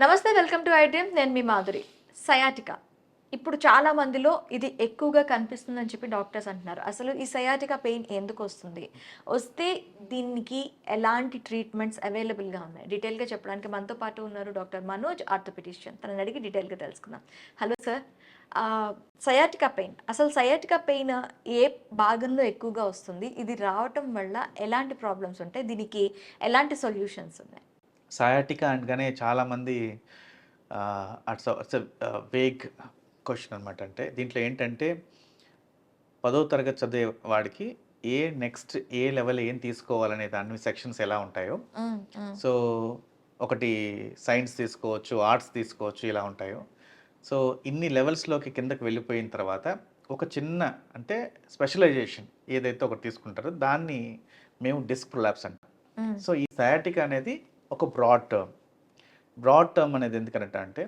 నమస్తే, welcome to iDream. నేను మీ Madhuri. Sciatica ఇప్పుడు చాలా మందిలో ఇది ఎక్కువగా కనిపిస్తుందని చెప్పి డాక్టర్స్ అంటున్నారు. అసలు ఈ సయాటికా పెయిన్ ఎందుకు వస్తుంది, వస్తే దీనికి ఎలాంటి ట్రీట్మెంట్స్ అవైలబుల్గా ఉన్నాయి, డీటెయిల్గా చెప్పడానికి మనతో పాటు ఉన్నారు డాక్టర్ మనోజ్, ఆర్థోపెడిషియన్. తనని అడిగి డీటెయిల్గా తెలుసుకుందాం. Hello sir. సయాటికా పెయిన్, అసలు సయాటికా పెయిన్ ఏ భాగంలో ఎక్కువగా వస్తుంది, ఇది రావటం వల్ల ఎలాంటి ప్రాబ్లమ్స్ ఉంటాయి, దీనికి ఎలాంటి సొల్యూషన్స్ ఉన్నాయి? సయాటికా అనగానే చాలామంది అట్స్ వేగ్ క్వశ్చన్ అనమాట. అంటే దీంట్లో ఏంటంటే 10వ తరగతి చదివే వాడికి నెక్స్ట్ ఏ లెవెల్ ఏం తీసుకోవాలనే దాని సెక్షన్స్ ఎలా ఉంటాయో, సో ఒకటి సైన్స్ తీసుకోవచ్చు, ఆర్ట్స్ తీసుకోవచ్చు, ఇలా ఉంటాయో. సో ఇన్ని లెవెల్స్లోకి కిందకి వెళ్ళిపోయిన తర్వాత ఒక చిన్న అంటే స్పెషలైజేషన్ ఏదైతే ఒకటి తీసుకుంటారో దాన్ని మేము డిస్క్ ప్రొలాప్స్ అంటాం. సో ఈ సయాటికా అనేది ఒక బ్రాడ్ టర్మ్ అనేది ఎందుకంటే అంటే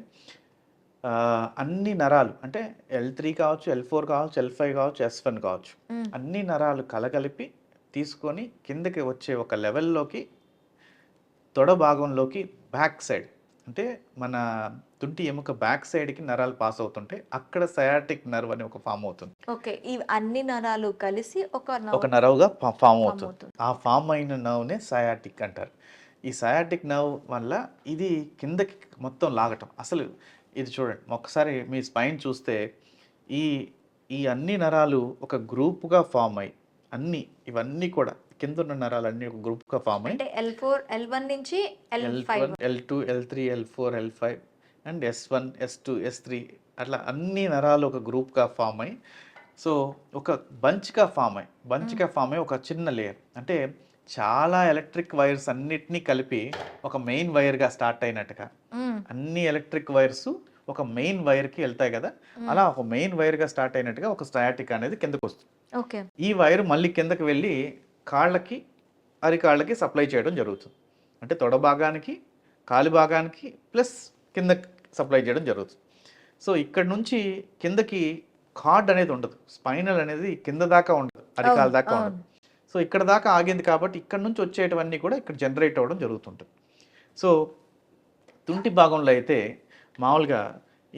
అన్ని నరాలు అంటే L3 కావచ్చు, L4 కావచ్చు, L5 కావచ్చు, S1 కావచ్చు, అన్ని నరాలు కలగలిపి తీసుకొని కిందకి వచ్చే ఒక లెవెల్లోకి తొడ భాగంలోకి బ్యాక్ సైడ్ అంటే మన తుంటి ఎముక బ్యాక్ సైడ్కి నరాలు పాస్ అవుతుంటే అక్కడ సయాటిక్ నర్వ్ అని ఒక ఫామ్ అవుతుంది. ఓకే, ఈ అన్ని నరాలు కలిసి ఒక నర్వ్గా ఫామ్ అవుతుంది. ఆ ఫామ్ అయిన నర్వ్నే సయాటిక్ అంటారు. ఈ సయాటిక్ నర్వ్ వల్ల ఇది కిందకి మొత్తం లాగటం. అసలు ఇది చూడండి, ఒకసారి మీ స్పైన్ చూస్తే ఈ ఈ అన్ని నరాలు ఒక గ్రూప్గా ఫామ్ అయ్యి ఇవన్నీ కూడా కింద ఉన్న నరాలు అన్నీ ఒక గ్రూప్గా ఫామ్ అయ్యి L4 L1 నుంచి L5 L2 L3 L4 L5 and S1 S2 S3 అట్లా అన్ని నరాలు ఒక గ్రూప్గా ఫామ్ అయ్యి సో ఒక బంచ్గా ఫామ్ అయ్యి ఒక చిన్న లేయర్ అంటే చాలా ఎలక్ట్రిక్ వైర్స్ అన్నిటినీ కలిపి ఒక మెయిన్ వైర్గా స్టార్ట్ అయినట్టుగా అన్ని ఎలక్ట్రిక్ వైర్స్ ఒక మెయిన్ వైర్కి వెళ్తాయి కదా, అలా ఒక మెయిన్ వైర్గా స్టార్ట్ అయినట్టుగా ఒక సయాటికా అనేది కిందకు వస్తుంది. ఓకే, ఈ వైర్ మళ్ళీ కిందకి వెళ్ళి కాళ్ళకి అరికాళ్ళకి సప్లై చేయడం జరుగుతుంది. అంటే తొడ భాగానికి కాలి భాగానికి ప్లస్ కిందకి సప్లై చేయడం జరుగుతుంది. సో ఇక్కడ నుంచి కిందకి కార్డ్ అనేది ఉండదు, స్పైనల్ అనేది కింద దాకా ఉండదు, అరికాల దాకా ఉండదు. సో ఇక్కడ దాకా ఆగింది కాబట్టి ఇక్కడ నుంచి వచ్చేటివన్నీ కూడా ఇక్కడ జనరేట్ అవ్వడం జరుగుతుంటుంది. సో తుంటి భాగంలో అయితే మామూలుగా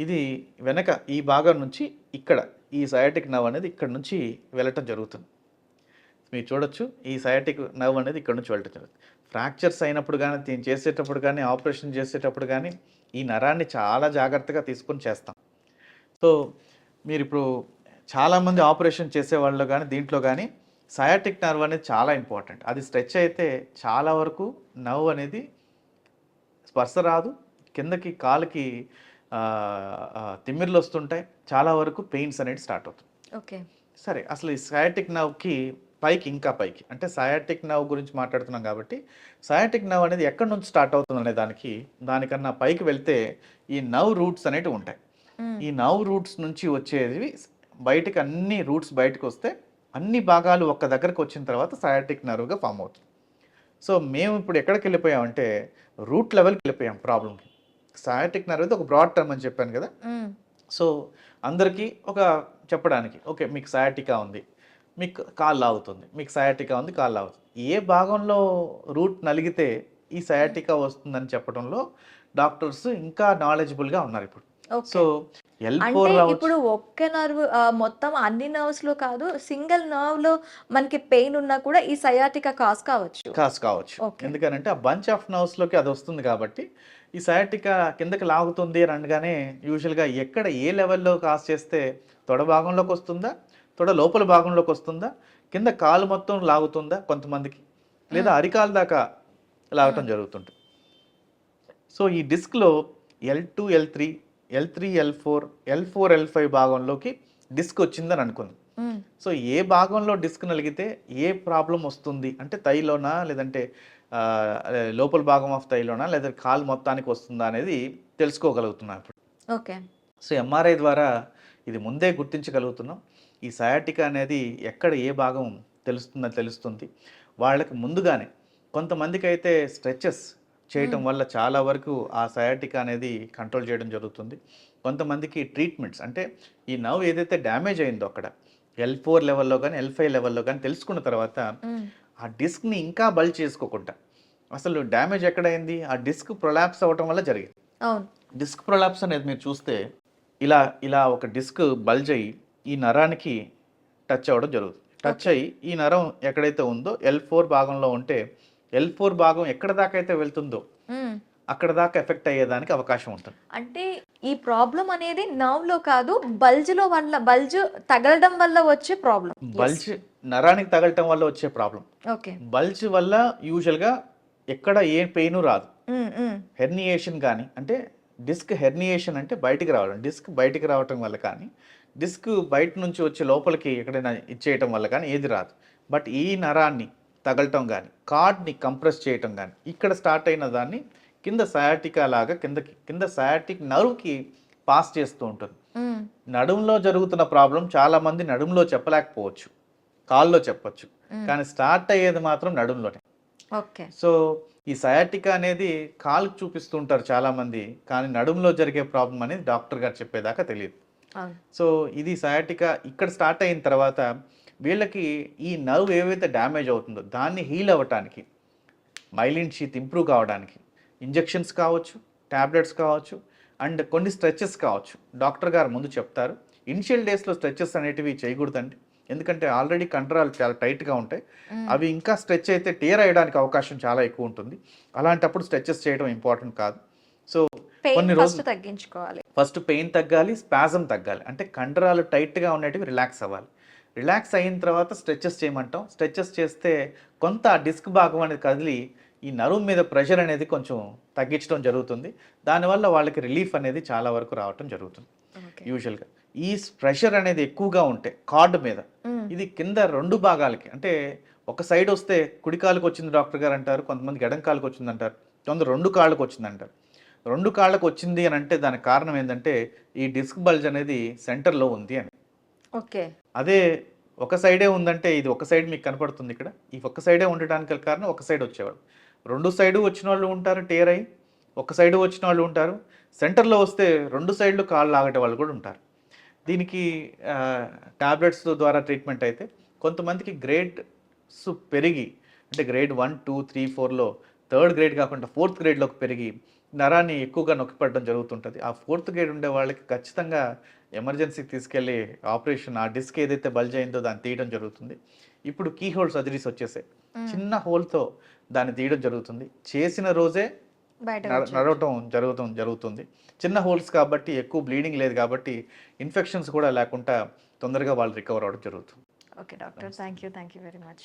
ఇది వెనక ఈ భాగం నుంచి ఇక్కడ ఈ సయాటిక్ నర్వ్ అనేది ఇక్కడ నుంచి వెళ్ళటం జరుగుతుంది. మీరు చూడొచ్చు, ఈ సయాటిక్ నర్వ్ అనేది ఇక్కడ నుంచి వెళ్ళటం జరుగుతుంది. ఫ్రాక్చర్స్ అయినప్పుడు కానీ దీన్ని చేసేటప్పుడు కానీ ఆపరేషన్ చేసేటప్పుడు కానీ ఈ నరాన్ని చాలా జాగ్రత్తగా తీసుకొని చేస్తాం. సో మీరు ఇప్పుడు చాలామంది ఆపరేషన్ చేసేవాళ్ళు కానీ దీంట్లో కానీ సయాటిక్ నర్వ్ అనేది చాలా ఇంపార్టెంట్. అది స్ట్రెచ్ అయితే చాలా వరకు నర్వ్ అనేది స్పర్శ రాదు, కిందకి కాలుకి తిమ్మిర్లు వస్తుంటాయి, చాలా వరకు పెయిన్స్ అనేది స్టార్ట్ అవుతుంది. ఓకే, సరే, అసలు ఈ సయాటిక్ నర్వ్కి ఇంకా పైకి అంటే సయాటిక్ నర్వ్ గురించి మాట్లాడుతున్నాం కాబట్టి సయాటిక్ నర్వ్ అనేది ఎక్కడి నుంచి స్టార్ట్ అవుతుంది అనే దానికన్నా పైకి వెళ్తే ఈ నర్వ్ రూట్స్ అనేవి ఉంటాయి. ఈ నర్వ్ రూట్స్ నుంచి వచ్చేది బయటకు అన్ని రూట్స్ బయటకు వస్తే అన్ని భాగాలు ఒక్క దగ్గరకు వచ్చిన తర్వాత సయాటిక్ నర్వ్గా ఫామ్ అవుతుంది. సో మేము ఇప్పుడు ఎక్కడికి వెళ్ళిపోయామంటే రూట్ లెవెల్కి వెళ్ళిపోయాం ప్రాబ్లంకి. సయాటిక్ నర్వ్ అయితే ఒక బ్రాడ్ టర్మ్ అని చెప్పాను కదా. సో అందరికీ ఒక చెప్పడానికి ఓకే, మీకు సయాటికా ఉంది, మీకు కాళ్ళు లాగుతుంది, మీకు సయాటికా ఉంది, కాళ్ళు లాగుతుంది. ఏ భాగంలో రూట్ నలిగితే ఈ సయాటికా వస్తుందని చెప్పడంలో డాక్టర్స్ ఇంకా నాలెడ్జబుల్గా ఉన్నారు ఇప్పుడు. సో ఇప్పుడు ఒక్క నర్వ్ మొత్తం అన్ని నర్వ్స్ లో కాదు, సింగిల్ నర్వ్ లో మనకి పెయిన్ ఉన్నా కూడా ఈ సయాటికా కాజ్ కావచ్చు. ఎందుకంటే ఆ బంచ్ ఆఫ్ నర్వ్స్ లోకి అది వస్తుంది కాబట్టి ఈ సయాటికా కిందకి లాగుతుంది అని అనగానే యూజువల్గా ఎక్కడ ఏ లెవెల్లో కాజ్ చేస్తే తొడ భాగంలోకి వస్తుందా, తొడ లోపల భాగంలోకి వస్తుందా, కింద కాలు మొత్తం లాగుతుందా కొంతమందికి, లేదా అరికాలు దాకా లాగటం జరుగుతుంటుంది. సో ఈ డిస్క్లో L2 L3 L4 L5 భాగంలోకి డిస్క్ వచ్చిందని అనుకుంది. సో ఏ భాగంలో డిస్క్ నలిగితే ఏ ప్రాబ్లం వస్తుంది అంటే థైలోనా, లేదంటే లోపల భాగం ఆఫ్ థైలోనా, లేదా కాలు మొత్తానికి వస్తుందా అనేది తెలుసుకోగలుగుతున్నాం ఇప్పుడు. ఓకే, సో MRI ద్వారా ఇది ముందే గుర్తించగలుగుతున్నాం. ఈ సయాటికా అనేది ఎక్కడ ఏ భాగం తెలుస్తుంది. వాళ్ళకి ముందుగానే కొంతమందికి అయితే స్ట్రెచెస్ చేయటం వల్ల చాలా వరకు ఆ సయాటికా అనేది కంట్రోల్ చేయడం జరుగుతుంది. కొంతమందికి ట్రీట్మెంట్స్ అంటే ఈ నర్వ్ ఏదైతే డ్యామేజ్ అయిందో అక్కడ L4 లెవెల్లో కానీ L5 లెవెల్లో కానీ తెలుసుకున్న తర్వాత ఆ డిస్క్ని ఇంకా బల్జ్ చేసుకోకుండా, అసలు డ్యామేజ్ ఎక్కడైంది, ఆ డిస్క్ ప్రొలాప్స్ అవ్వటం వల్ల జరిగింది. అవును. డిస్క్ ప్రొలాప్స్ అనేది మీరు చూస్తే ఇలా ఇలా ఒక డిస్క్ బల్జ్ అయ్యి ఈ నరానికి టచ్ అవ్వడం జరుగుతుంది. Touch okay. అయ్యి ఈ నరం ఎక్కడైతే ఉందో L4 భాగంలో ఉంటే L4 భాగం ఎక్కడ దాకా అయితే వెళ్తుందో మ్మ్. అక్కడ దాకా ఎఫెక్ట్ అయ్యేదానికి అవకాశం ఉంటుంది. అంటే ఈ ప్రాబ్లం అనేది నర్వ్ లో కాదు, బల్జ్ తగలడం వల్ల వచ్చే ప్రాబ్లం. బల్జ్ నరానికి తగలటం వల్ల వచ్చే ప్రాబ్లం. ఓకే. బల్జ్ వల్ల యూజువల్గా ఎక్కడ ఏ పెయిన్ రాదు. హెర్నియేషన్ కానీ అంటే డిస్క్ హెర్నియేషన్ అంటే బయటికి రావడం, డిస్క్ బయటికి రావటం వల్ల కానీ, డిస్క్ బయట నుంచి వచ్చి లోపలికి ఎక్కడైనా ఇచ్చేయటం వల్ల కానీ ఏది రాదు. బట్ ఈ నరాన్ని తగలటం కానీ, కార్డ్ని కంప్రెస్ చేయటం కానీ, ఇక్కడ స్టార్ట్ అయిన దాన్ని కింద సయాటికా లాగా కింద సయాటిక్ నర్వ్కి పాస్ చేస్తూ ఉంటుంది. నడుములో జరుగుతున్న ప్రాబ్లం చాలా మంది నడుములో చెప్పలేకపోవచ్చు, కాల్లో చెప్పొచ్చు, కానీ స్టార్ట్ అయ్యేది మాత్రం నడుములోనే. ఓకే. సో ఈ సయాటికా అనేది కాలుకు చూపిస్తూ ఉంటారు చాలా మంది, కానీ నడుములో జరిగే ప్రాబ్లం అనేది డాక్టర్ గారు చెప్పేదాకా తెలియదు. సో ఇది సయాటికా ఇక్కడ స్టార్ట్ అయిన తర్వాత వీళ్ళకి ఈ నర్వ్ ఏవైతే డ్యామేజ్ అవుతుందో దాన్ని హీల్ అవ్వటానికి, మైలిన్ షీత్ ఇంప్రూవ్ కావడానికి ఇంజెక్షన్స్ కావచ్చు, ట్యాబ్లెట్స్ కావచ్చు, అండ్ కొన్ని స్ట్రెచెస్ కావచ్చు. డాక్టర్ గారు ముందు చెప్తారు. ఇనిషియల్ డేస్లో స్ట్రెచెస్ అనేటివి చేయకూడదండి, ఎందుకంటే ఆల్రెడీ కండరాలు చాలా టైట్గా ఉంటాయి. అవి ఇంకా స్ట్రెచ్ అయితే టేర్ అయ్యడానికి అవకాశం చాలా ఎక్కువ ఉంటుంది. అలాంటప్పుడు స్ట్రెచెస్ చేయడం ఇంపార్టెంట్ కాదు. సో కొన్ని రోజులు తగ్గించుకోవాలి. ఫస్ట్ పెయిన్ తగ్గాలి, స్పాజం తగ్గాలి, అంటే కండరాలు టైట్గా ఉండేటివి రిలాక్స్ అవ్వాలి. రిలాక్స్ అయిన తర్వాత స్ట్రెచెస్ చేయమంటాం. స్ట్రెచెస్ చేస్తే కొంత డిస్క్ భాగం అనేది కదిలి ఈ నరువు మీద ప్రెషర్ అనేది కొంచెం తగ్గించడం జరుగుతుంది. దానివల్ల వాళ్ళకి రిలీఫ్ అనేది చాలా వరకు రావటం జరుగుతుంది. యూజువల్గా ఈ ప్రెషర్ అనేది ఎక్కువగా ఉంటే కార్డు మీద, ఇది కింద రెండు భాగాలకి, అంటే ఒక సైడ్ వస్తే కుడి కాలుకి వచ్చింది డాక్టర్ గారు అంటారు, కొంతమంది ఎడం కాలుకి వచ్చింది అంటారు, కొందరు రెండు కాళ్ళకు వచ్చింది అంటారు. రెండు కాళ్ళకు వచ్చింది అని అంటే దానికి కారణం ఏంటంటే ఈ డిస్క్ బల్జ్ అనేది సెంటర్లో ఉంది అని. ఓకే. అదే ఒక సైడే ఉందంటే ఇది ఒక సైడ్ మీకు కనపడుతుంది ఇక్కడ, ఈ ఒక్క సైడే ఉండడానికి కారణం ఒక సైడ్ వచ్చేవాడు. రెండు సైడు వచ్చిన వాళ్ళు ఉంటారు టేర్ అయ్యి, ఒక సైడు వచ్చిన వాళ్ళు ఉంటారు, సెంటర్లో వస్తే రెండు సైడ్లు కాళ్ళు లాగటే వాళ్ళు కూడా ఉంటారు. దీనికి టాబ్లెట్స్ ద్వారా ట్రీట్మెంట్ అయితే కొంతమందికి గ్రేడ్స్ పెరిగి, అంటే గ్రేడ్ 1, 2, 3, 4లో థర్డ్ గ్రేడ్ కాకుండా 4th గ్రేడ్లోకి పెరిగి నరాన్ని ఎక్కువగా నొక్కిపడడం జరుగుతుంటుంది. ఆ 4th గ్రేడ్ ఉండే వాళ్ళకి ఖచ్చితంగా ఎమర్జెన్సీకి తీసుకెళ్ళి ఆపరేషన్, ఆ డిస్క్ ఏదైతే బల్జ్ అయిందో దాన్ని తీయడం జరుగుతుంది. ఇప్పుడు కీ హోల్ సర్జరీస్ వచ్చేసాయి, చిన్న హోల్తో దాన్ని తీయడం జరుగుతుంది. చేసిన రోజే నడవటం జరుగుతుంది. చిన్న హోల్స్ కాబట్టి ఎక్కువ బ్లీడింగ్ లేదు కాబట్టి ఇన్ఫెక్షన్స్ కూడా లేకుండా తొందరగా వాళ్ళు రికవర్ అవ్వడం జరుగుతుంది. Okay doctor, thank you very much.